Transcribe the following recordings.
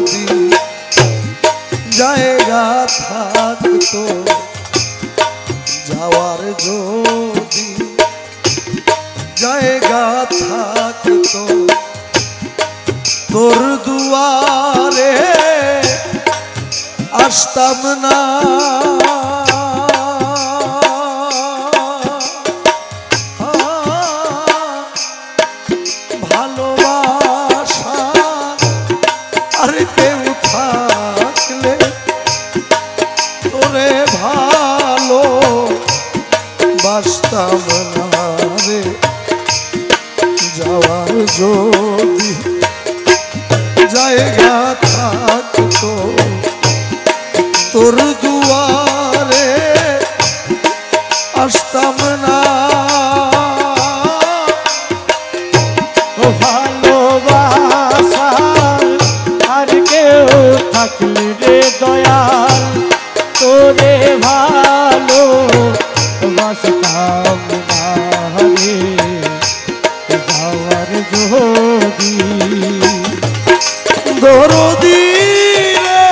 যদি জায়গা থাকতো, যাওয়ার যদি জায়গা থাকতো, তোর দুয়ারে আসতাম না। ভালোবাসা আর কেউ থাকলে তোরে ভালো বাসতাম না রে। যাওয়ার যদি জায়গা থাকতো, তোর দুয়ারে আসতাম না। ভালোবাসা আর কেউ থাকলে রে দয়াল, তোরে ভালো বাসতাম না রে। যাওয়ার যদি দরদি রে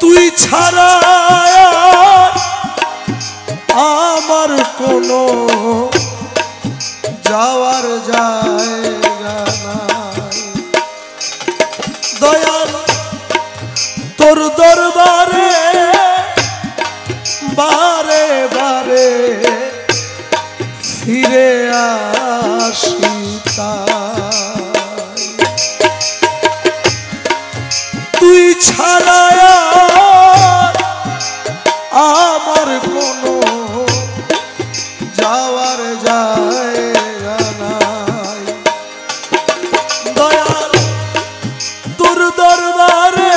তুই ছাড়া আমার কোনো যাওয়ার জায়গা নাই। দয়াল তোর দরবারে বারে বারে ফিরে আসি তাই। তুই ছাড়া আমার কোনো যাওয়ার জায়গা নাই। দয়াল তোর দরবারে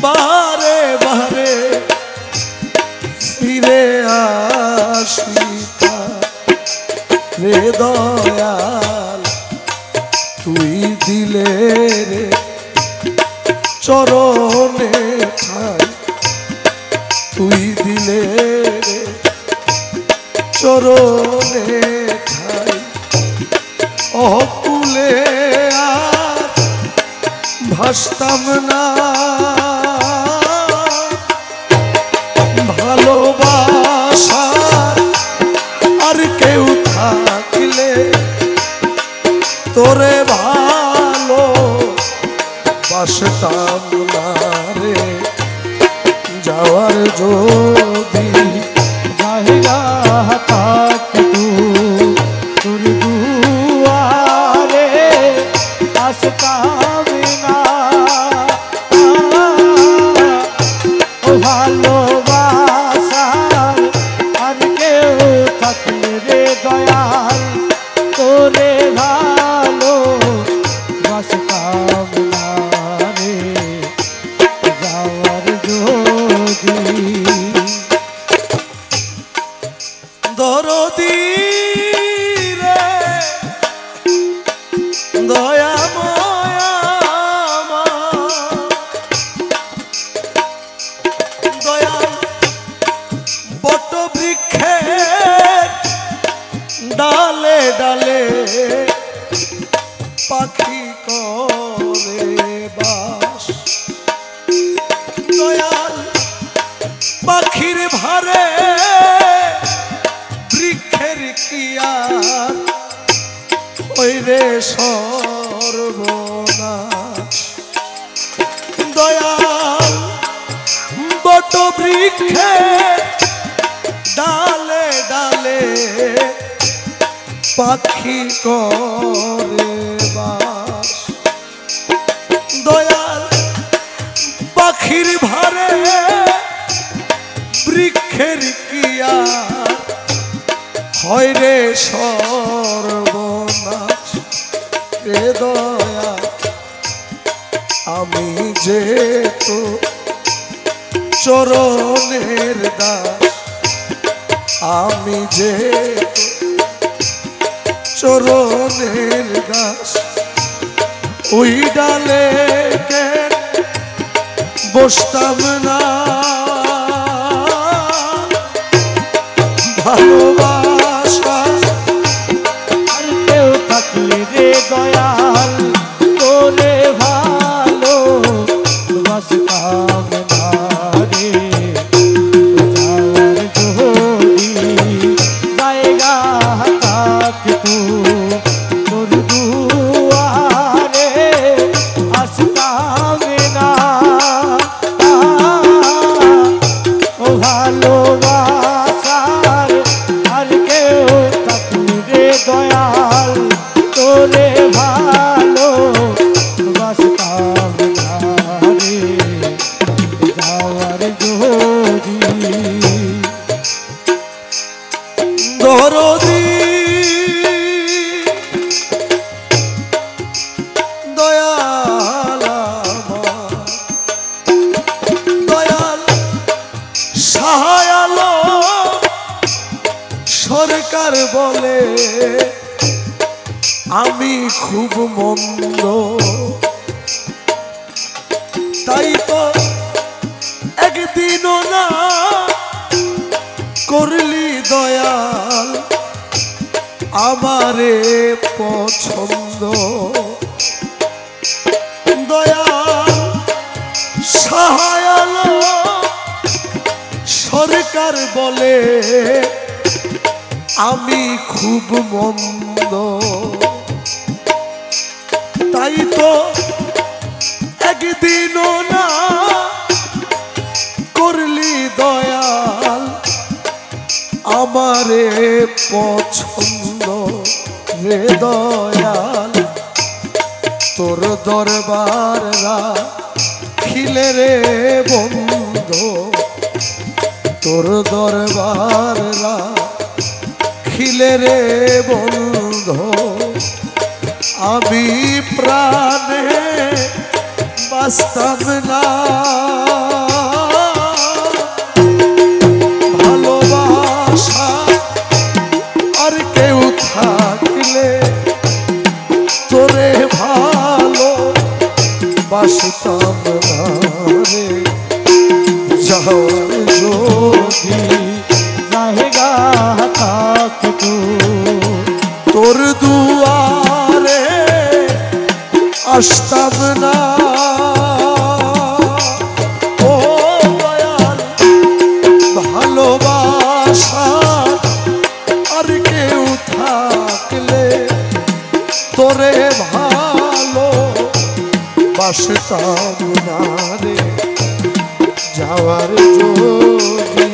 বারে বারে ফিরে আসি রে। দয়াল তুই দিলে রে চরণে ঠাই, তুই দিলে রে চরণে ঠাই। অকুলে আর ভাসতাম না। ভালোবাসার আর কেউ থাকলে তোরে ভালো বাসতাম না রে। যাওয়ার যদি জায়গা থাকতো, তোর দুয়ারে আসতাম না। ভালোবাসা আর কেউ থাকলে রে দয়াল, তোরে ভালো বাসতাম না রে। যাওয়ার যদি দরদি রে দয়াময়া দয়াল বট বৃক্ষের ডালে ডালে পাখি করে বাস। দয়াল পাখির ভারে বৃক্ষের কিয়া ওই রে সর্বনাশ। দয়াল বট বৃক্ষে ডালে ডালে পাখি করে বাস। দয়াল পাখির ভারে বৃক্ষের কিয়া হয় রে সর্বনাশ রে। দয়া আমি যে তো চরণের দাস, আমি যে চরণের দাস। ওই ডালে কেন বসতাম না। ভালোবাসা আর কেউ থাকলে তো তোর দুয়ারে আসতাম না ও ভালোবাসার আর কেউ থাকলে রে দয়াল তোরে ভালো বাসতাম না রে যাওয়ার যদি দরদি দয়াল আমার, দয়াল সহায় আলো সরকার বলে আমি খুব মন্দ, তাই তো একদিনও না করলি দয়াল আমারে পছন্দ। দয়াল সহায় আলো সরকার বলে আমি খুব মন্দ, তাই তো একদিনও না করলি দয়াল আমারে পছন্দ রে দয়াল। তোর দরবার রাখিলে রে বন্ধু, তোর দরবার রাখিলে রে বন্ধু আমি প্রাণে বাঁচতাম না। ভালোবাসা আর কেউ থাকলে তোরে ভালো বাসতাম না রে যাওয়ার যদি জায়গা থাকতো তোর দুয়ারে আসতাম না। ও দয়াল ভালোবাসা আর কেউ থাকলে তোরে ভালো বাসতাম না রে যাওয়ার যদি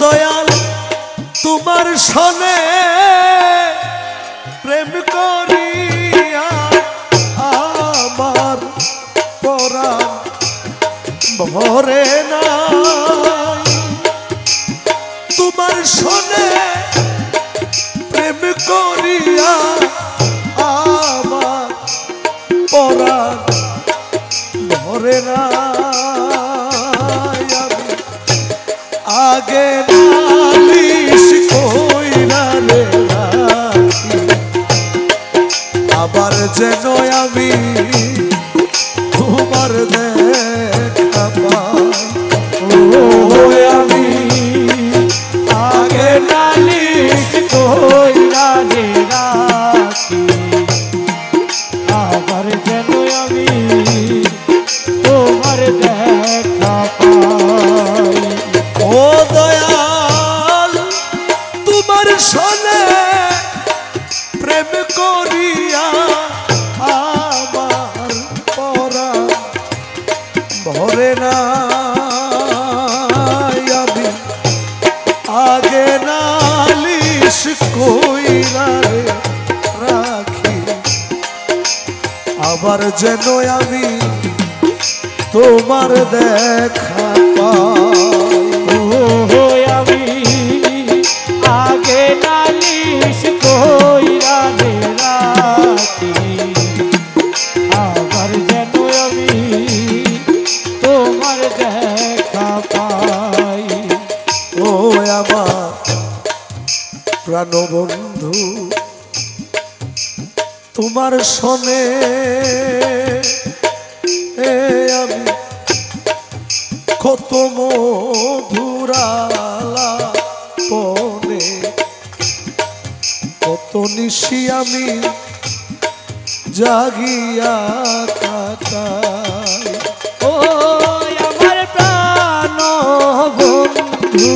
দয়াল তোমার সনে প্রেম করিয়া আমার পরাণ ভরে না। তোমার সনে প্রেম করিয়া আমার পরাণ ভরে না। আগে নালিশ কইরা রে রাখি আবার যেন আমি তোমার দেখা পাই। ও আমি আগে নালিশ কইরা রে রাখি আবার যেন আমি তোমার দেখা পাই। ও দয়াল তোমার সনে প্রেম করিয়া আমার পরাণ ভরে না। আমি আগে নালিশ কইরা রে রাখি আবার যেন আমি তোমার দেখা পাই। আমি আগে নালিশ কইরা রে রাখি আবার যেন আমি তোমার দেখা পাই। ও আমার প্রাণবন্ধু তোমার তোমার শোনে আমি কত মধুরালা পনে কত নিশি আমি জাগিয়া কাটাই ও আমার প্রাণ বন্ধু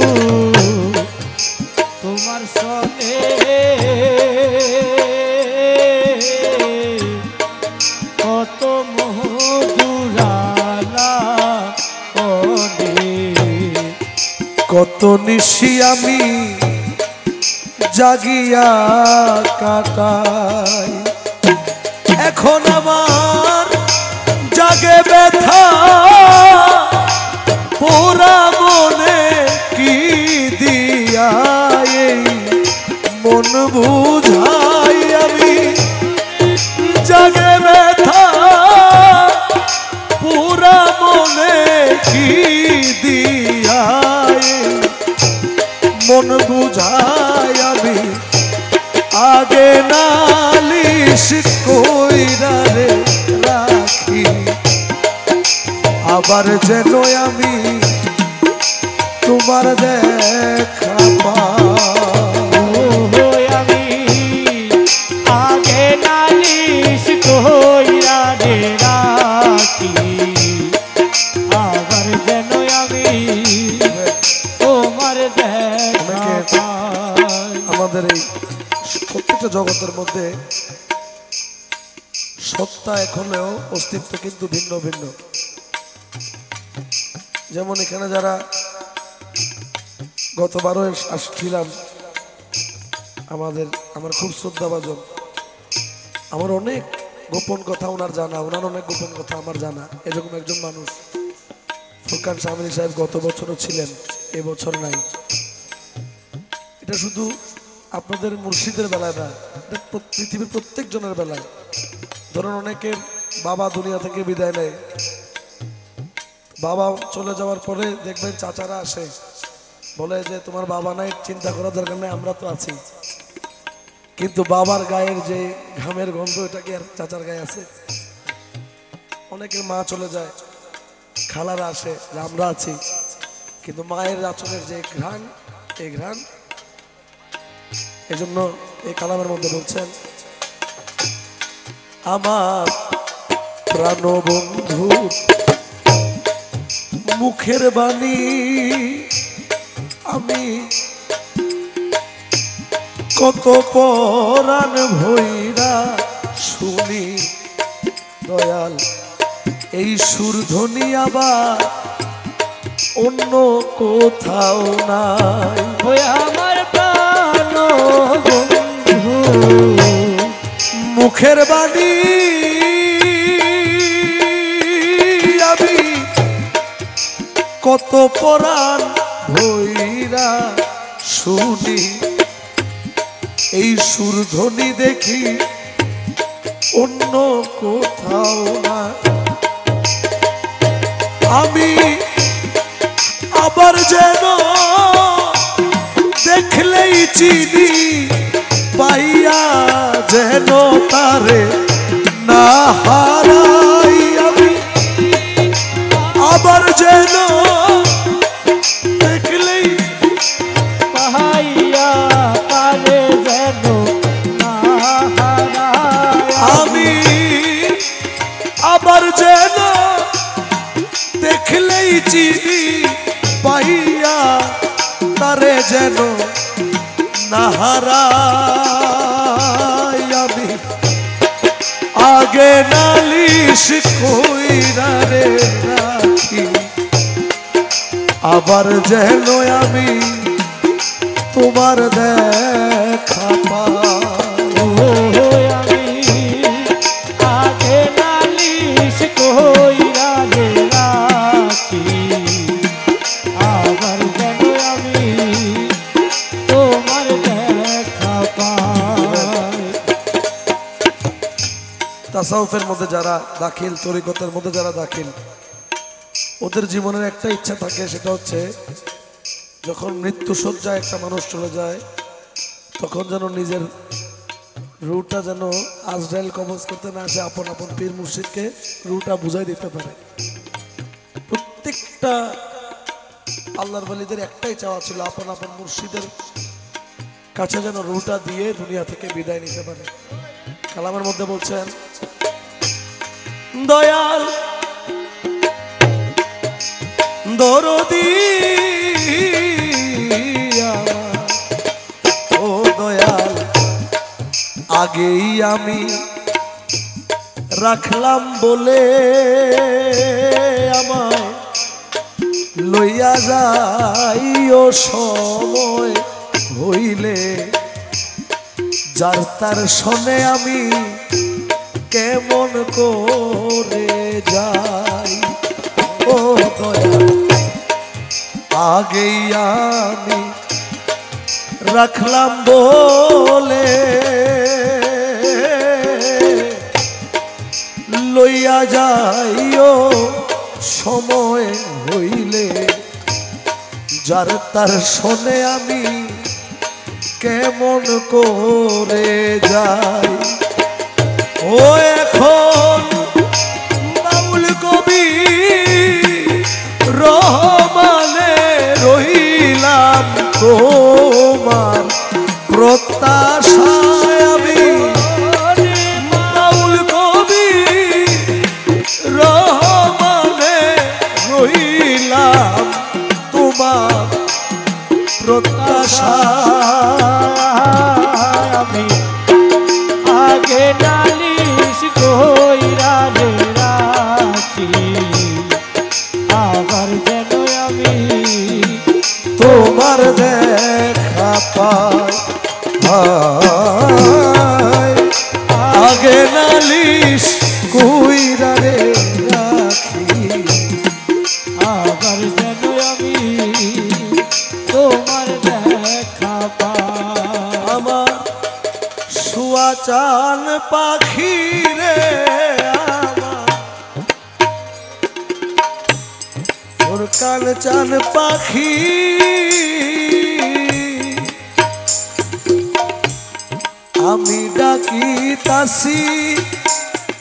তোমার সনে কত মধুরালা কত নিশি আমি জাগিয়া কাটাই এখন আমার জাগে ব্যথা পোড়া মনে কি দিয়া এই মন বুঝাই আমি জাগে ব্যথা পোড়া মনে কি দিয়া এই মন বুঝাই আমি আগে নালিশ কইরা রে রাখি আবার যেন আমি তোমার দেখা পাই আমি আগে নালিশ কইরা রে রাখি আবার যেন আমি তোমার দেখা পাই। আমাদের এই প্রত্যেকটা জগতের মধ্যে সত্তা এখনো অস্তিত্ব কিন্তু ভিন্ন ভিন্ন। যেমন এখানে যারা গতবারও আসছিলাম আমার খুব শ্রদ্ধাভাজন, আমার অনেক গোপন কথা ওনার জানা, ওনার অনেক গোপন কথা আমার জানা। এরকম একজন মানুষ ফুরকান সামিল সাহেব গত বছরও ছিলেন, এবছর নাই। এটা শুধু আপনাদের মুর্শিদের বেলায় না, পৃথিবীর প্রত্যেক জনের বেলায়। ধরুন অনেকে বাবা দুনিয়া থেকে বিদায় নেয়, বাবা চলে যাওয়ার পরে দেখবেন চাচারা আসে, বলে যে তোমার বাবা নাই, চিন্তা করার দরকার নেই, আমরা তো আছি। কিন্তু বাবার গায়ের যে ঘামের গন্ধ, এটা কি আর চাচার গায়ে আছে? অনেকের মা চলে যায়, খালারা আসে যে আমরা আছি, কিন্তু মায়ের আচলের যে ঘ্রাণ, এই ঘ্রাণ। এজন্য এই কালামের মধ্যে বলছেন, আমার প্রাণবন্ধু মুখের বাণী আমি কত পরাণ ভৈরা শুনি দয়াল, এই সুরধ্বনি আবার অন্য কোথাও নাই। ওই আমার প্রাণ বন্ধু মুখের বাণী আমি কত পরাণ ভৈরা শুনি, এই সুরধ্বনি দেখি অন্য কোথাও না। আমি আবার যেন দেখলেই চিনি পাইয়া যেন তারে না হারাই। আমি আবার যেন দেখলেই পাইয়া তারে যেন না হারাই। আমি আবার যেন দেখলেই চিনি পাইয়া তারে যেন না হারাই। আমি আগে নালিশ কইরা রে রাখি আবার যেন আমি তোমার দেখা পাই। আমি আগে নালিশ কইরা রে রাখি আবার যেন আমি তোমার দেখা পাই। তাসাউফের মধ্যে যারা দাখিল, তরিকতের মধ্যে যারা দাখিল, ওদের জীবনের একটা ইচ্ছা থাকে, সেটা হচ্ছে যখন মৃত্যু শয্যায় একটা মানুষ চলে যায়, তখন যেন নিজের রুটা যেন আজরাইল কবজ করতে না আসে, আপন আপন পীর মুর্শিদকে রুটা বুঝাই দিতে পারে। প্রত্যেকটা আল্লাহর ওয়ালিদের একটাই চাওয়া ছিল, আপন আপন মুর্শিদের কাছে যেন রুটা দিয়ে দুনিয়া থেকে বিদায় নিতে পারে। কালামের মধ্যে বলছেন, দয়াল দরদি ও দয়াল, আগেই আমি রাখলাম বলে আমায় লইয়া যাইও সময় হইলে, যার তার শোনে আমি কেমন করে যাই। ও দয়াল আগেই আমি রাখলাম বলে লইয়া যাইও সময় হইলে, যার তার শোনে আমি কেমন করে যাই। ও এখন বাউল কবি রহমানে রহিলাম তোমার প্রত্যাশায়, আমি বাউল কবি রহমানে রহিলাম তোমার প্রত্যাশায়। আমি আগে নালিশ কইরা রে রাখি, আবার যেন আমি তোমার দেখা পাই। আগে নালিশ কইরা রে রাখি, আবার যেন আমি তোমার দেখা পাই। আমার শুয়া চান পাখি রে, আমার কান চান পাখি, আমি ডাকি তাসি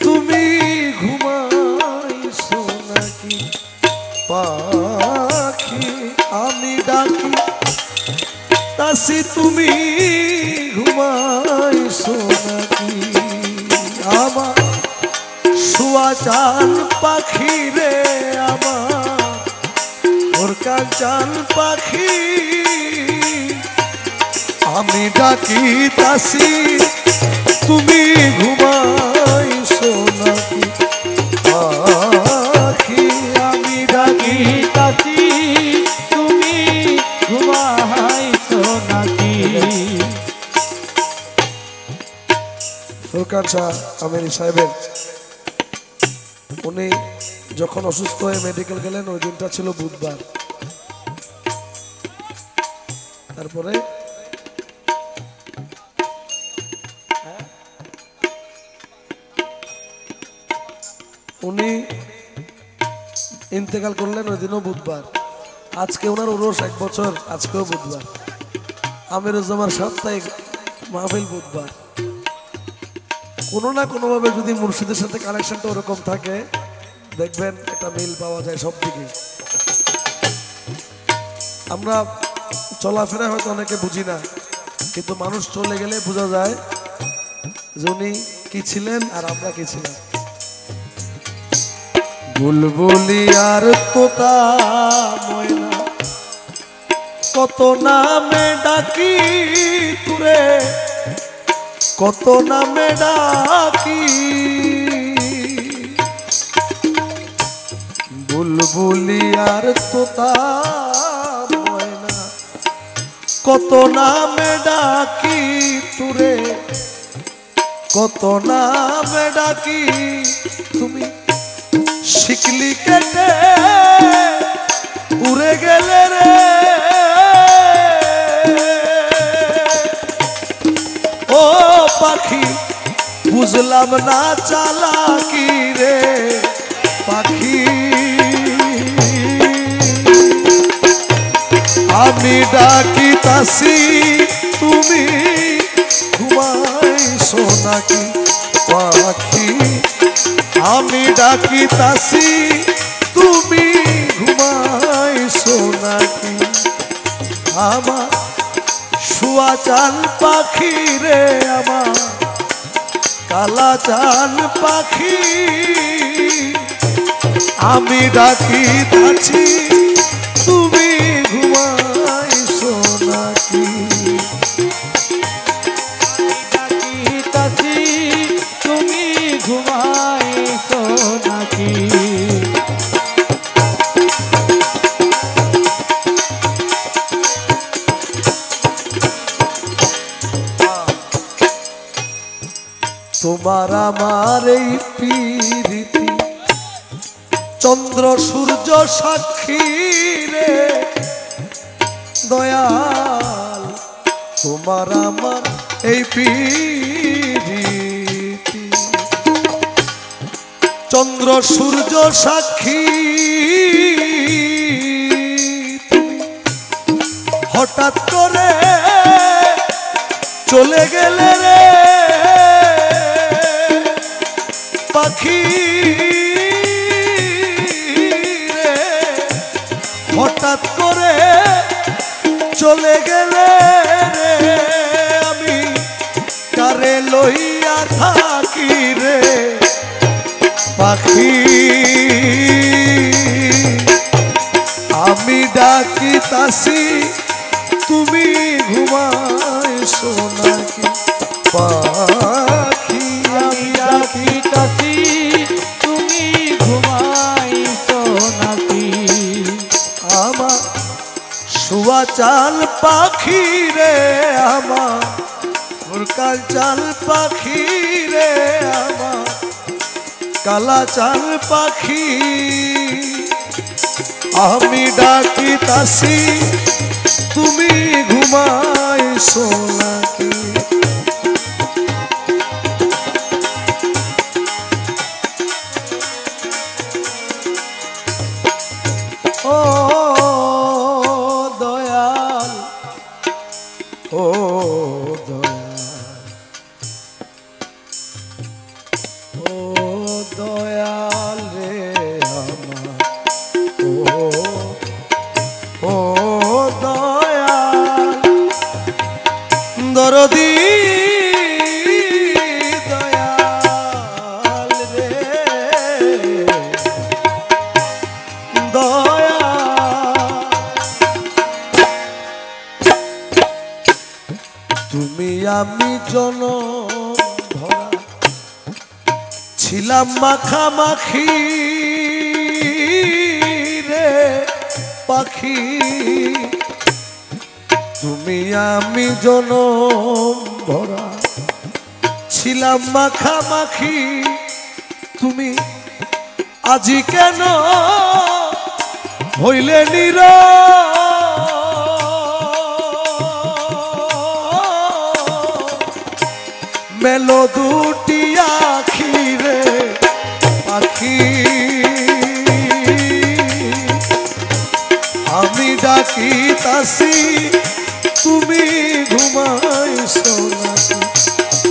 তুমি ঘুমাইছো নাকি পাখি, আমি ডাকি তাসি তুমি ঘুমাইছো নাকি। আমার শুয়া চান পাখি রে, আমার ওর কান পাখি, আমি ডাকি তাসি তুমি ঘুমাইছো নাকি পাখি, আমি ডাকি কাছি তুমি ঘুমাইছো নাকি। ফুরকান শাহ আমিরি সাহেবের, উনি যখন অসুস্থ হয়ে মেডিকেল গেলেন ওই দিনটা ছিল বুধবার। তারপরে উনি ইন্তেকাল করলেন ওই দিনও বুধবার। আজকে ওনার ১ বছর, আজকেও বুধবার। আমিরুজ্জামান সাপ্তাহিক মাহফিল বুধবার। কোনো না কোনোভাবে যদি মুর্শিদের সাথে কানেকশনটা ওরকম থাকে, দেখবেন একটা মিল পাওয়া যায় সব দিকে। আমরা চলাফেরা হয়তো অনেকে বুঝি না, কিন্তু মানুষ চলে গেলে বোঝা যায় যে উনি কি ছিলেন আর আমরা কি ছিলাম। বুলবুলি আর তোতা ময়না কত নামে ডাকি তুরে, কত নামে ডাকি। বুলবুলি আর তোতা ময়না কত নামে ডাকি তুরে, কত নামে ডাকি। তুমি শিকলি কেটে উড়ে গেলে রে, ও পাখি বুঝলাম না চালাকি রে পাখি। আমি ডাকি তাসি তুমি ঘুমাইছো আমি ডাকিতাছি তুমি ঘুমাইছো নাকি আমার শুয়া চান পাখি রে আমার কালা চান পাখি আমি ডাকিতাছি তুমি ঘুমাইছো নাকি ডাকিতাছি তুমি ঘুমাইছো নাকি তোমার আমার এই প্রীতি চন্দ্র সূর্য সাক্ষী রে দয়াল তোমার আমার এই প্রীতি চন্দ্র সূর্য সাক্ষী হঠাৎ করে চলে গেলে রে পাখি রে হঠাৎ করে চলে গেলে রে আমি কারে লইয়া থাকি রে পাখি আমি ডাকিতাছি তুমি ঘুমাইছো নাকি পাখি আমি ডাকিতাছি তুমি ঘুমাইছো নাকি আমার শুয়া চাল পাখি রে আমার মুরকাল চাল পাখি রে আমার কালা চাল পাখি আমি ডাকিতাছি তুমি ঘুমাইছো নাকি ও দয়াল ও দয়াল ও দয়াল রে আমার ও দয়াল দরদি দয়াল রে তুমি আমি জনম ধরা ছিলাম মাখামাখি রে পাখি তুমি আমি জনম ভরা ছিলাম মাখামাখি তুমি আজি কেন হইলে মেলো দুটি আখি রে পাখি আমি ডাকিতাছি তুমি ঘুমাইছো নাকি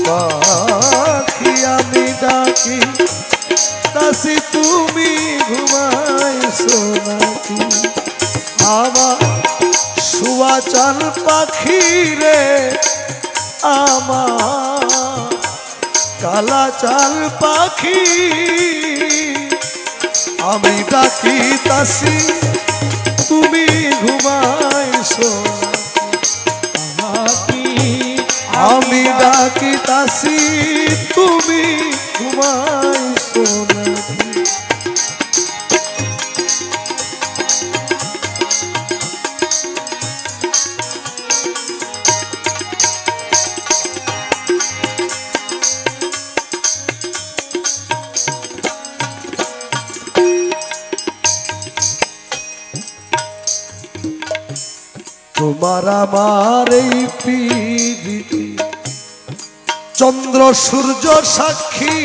পাখি আমি ডাকিতাছি তুমি ঘুমাইছো নাকি আমার শুয়া চান পাখি রে আমার কালা চাল পাখি আমি ডাকিতাছি তুমি ঘুমাইছো নাকি আমি ডাকিতাছি তুমি ঘুমাইছো নাকি তোমার আমার এই প্রীতি চন্দ্র সূর্য সাক্ষী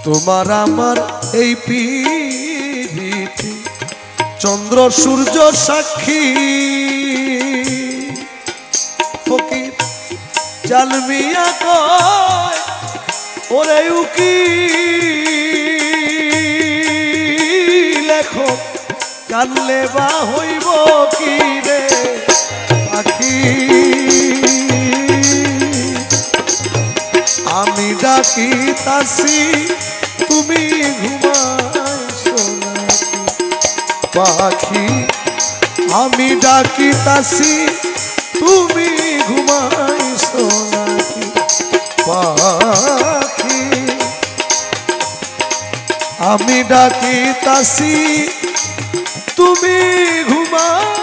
তোমার আমার এই প্রীতি চন্দ্র সূর্য সাক্ষী ফকির জালমিয়া কয় ওরে উকি লেখো কানলে বা হইব কি রে পাখি আমি ডাকি তাসি তুমি ঘুমাইছো নাকি পাখি আমি ডাকি তাসি তুমি ঘুমাইছো নাকি পাখি আমি ডাকি তাসি তুমি ঘুমাই